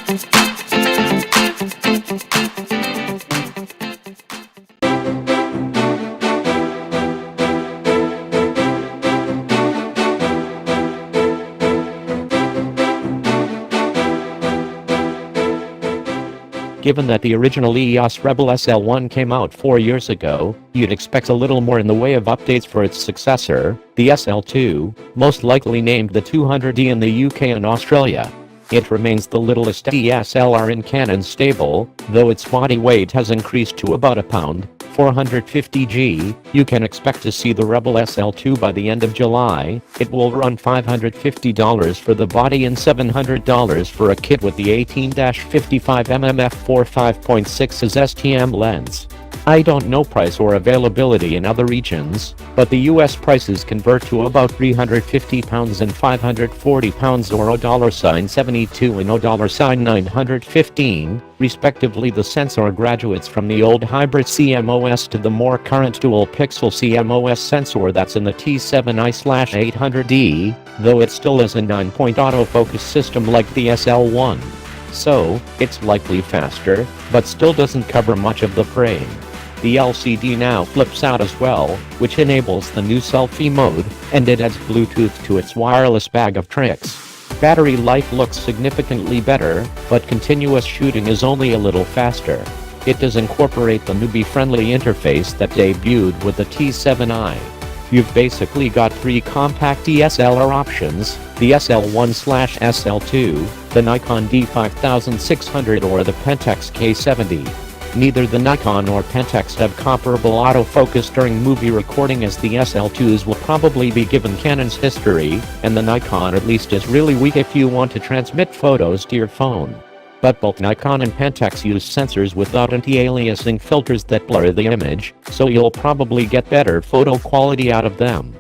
Given that the original EOS Rebel SL1 came out 4 years ago, you'd expect a little more in the way of updates for its successor, the SL2, most likely named the 200D in the UK and Australia. It remains the littlest dSLR in Canon's stable, though its body weight has increased to about a pound, 450 g. You can expect to see the Rebel SL2 by the end of July. It will run $550 for the body and $700 for a kit with the 18-55mm f4 5.6's STM lens. I don't know price or availability in other regions, but the US prices convert to about £350 and £540 or $72 and $915, respectively. The sensor graduates from the old hybrid CMOS to the more current dual-pixel CMOS sensor that's in the T7i/800D, though it still is a 9-point autofocus system like the SL1. So, it's likely faster, but still doesn't cover much of the frame. The LCD now flips out as well, which enables the new selfie mode, and it adds Bluetooth to its wireless bag of tricks. Battery life looks significantly better, but continuous shooting is only a little faster. It does incorporate the newbie-friendly interface that debuted with the T7i. You've basically got 3 compact DSLR options, the SL1/SL2, the Nikon D5600 or the Pentax K70. Neither the Nikon or Pentax have comparable autofocus during movie recording, as the SL2s will probably be given Canon's history, and the Nikon at least is really weak if you want to transmit photos to your phone. But both Nikon and Pentax use sensors without anti-aliasing filters that blur the image, so you'll probably get better photo quality out of them.